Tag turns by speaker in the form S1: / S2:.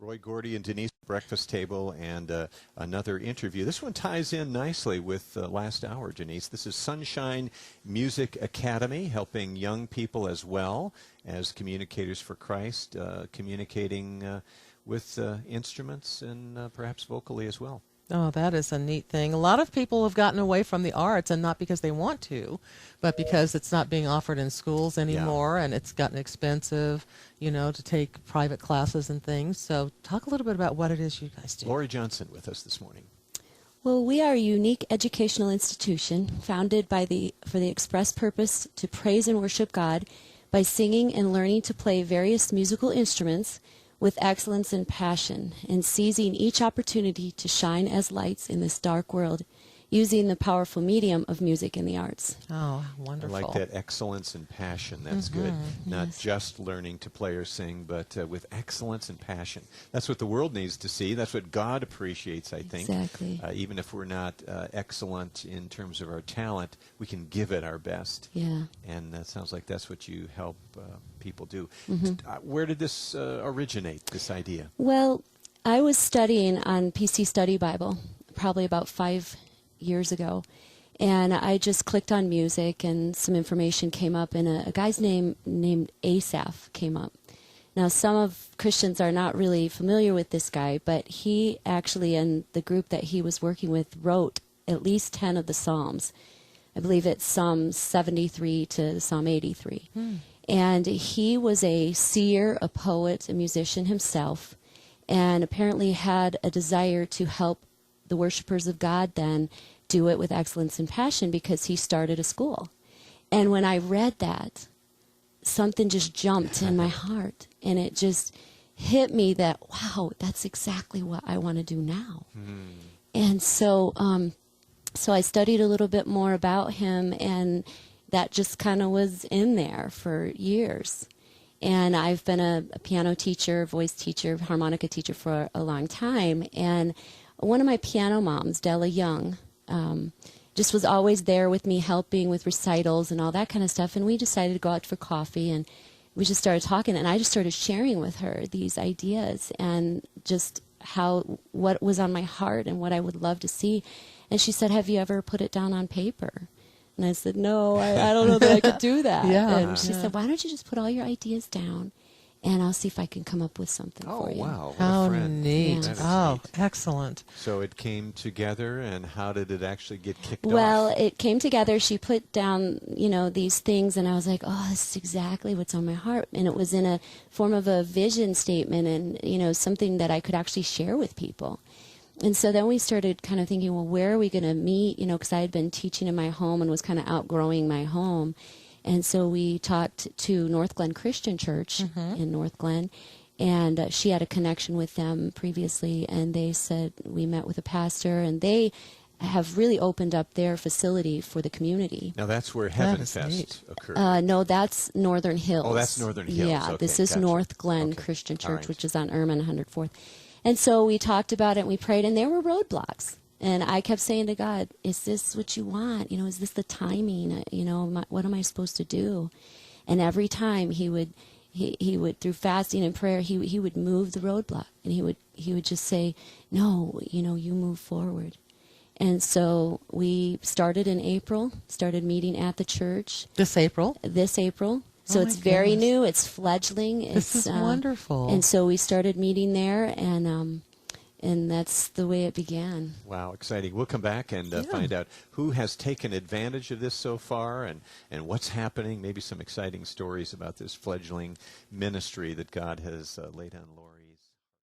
S1: Roy Gordy and Denise breakfast table and another interview. This one ties in nicely with last hour, Denise. This is SONshine Music Academy, helping young people as well as communicators for Christ, communicating with instruments and perhaps vocally as well.
S2: Oh, that is a neat thing. A lot of people have gotten away from the arts, and not because they want to, but because it's not being offered in schools anymore, and it's gotten expensive, to take private classes and things. So talk a little bit about what it is you guys do.
S1: Lauri Johnson with us this morning.
S3: Well, we are a unique educational institution founded for the express purpose to praise and worship God by singing and learning to play various musical instruments with excellence and passion, and seizing each opportunity to shine as lights in this dark world, using the powerful medium of music and the arts.
S2: Oh, wonderful.
S1: I like that excellence and passion. That's good. Not just learning to play or sing, but with excellence and passion. That's what the world needs to see. That's what God appreciates, I think.
S3: Exactly.
S1: Even if we're not excellent in terms of our talent, we can give it our best.
S3: Yeah.
S1: And that sounds like that's what you help people do. Where did this originate, this idea?
S3: Well, I was studying on PC Study Bible probably about 5 years ago, and I just clicked on music and some information came up, and a guy's name named Asaph came up. Now, some of Christians are not really familiar with this guy, but he actually, in the group that he was working with, wrote at least 10 of the Psalms. I believe it's Psalm 73 to Psalm 83. And he was a seer, a poet, a musician himself, and apparently had a desire to help the worshipers of God then do it with excellence and passion, because he started a school. And when I read that, something just jumped in my heart, and it just hit me that, wow, that's exactly what I want to do now. And so so I studied a little bit more about him, and that just kind of was in there for years. And I've been a piano teacher, voice teacher, harmonica teacher for a long time, and one of my piano moms, Della Young, just was always there with me, helping with recitals and all that kind of stuff. And we decided to go out for coffee, and we just started talking. And I just started sharing with her these ideas and just what was on my heart and what I would love to see. And she said, "Have you ever put it down on paper?" And I said, "No, I don't know that I could do that." And she said, "Why don't you just put all your ideas down, and I'll see if I can come up with something for you."
S1: Oh, wow. What
S2: How
S1: a friend.
S2: neat.
S1: That is
S2: Oh,
S1: neat.
S2: excellent.
S1: So it came together, and how did it actually get kicked off?
S3: Well, it came together. She put down, these things, and I was like, oh, this is exactly what's on my heart. And it was in a form of a vision statement and, something that I could actually share with people. And so then we started kind of thinking, well, where are we going to meet? Because I had been teaching in my home and was kind of outgrowing my home. And so we talked to North Glen Christian Church in North Glen, and she had a connection with them previously, and they said, we met with a pastor, and they have really opened up their facility for the community.
S1: Now that's where Heaven Fest occurred.
S3: No, that's Northern Hills.
S1: Oh, that's Northern Hills.
S3: Yeah,
S1: Okay,
S3: this is
S1: gotcha.
S3: North Glen
S1: Okay.
S3: Christian
S1: All
S3: Church,
S1: right.
S3: which is on Ermine 104th. And so we talked about it, and we prayed, and there were roadblocks. And I kept saying to God, is this what you want? Is this the timing? What am I supposed to do? And every time he would, through fasting and prayer, he would move the roadblock, and he would just say, no, you move forward. And so we started in April, started meeting at the church.
S2: This April?
S3: This April. So
S2: Oh,
S3: it's
S2: my
S3: very
S2: goodness.
S3: new. It's fledgling.
S2: This is wonderful.
S3: And so we started meeting there, and that's the way it began.
S1: Wow, exciting. We'll come back and find out who has taken advantage of this so far and what's happening, maybe some exciting stories about this fledgling ministry that God has laid on Lauri.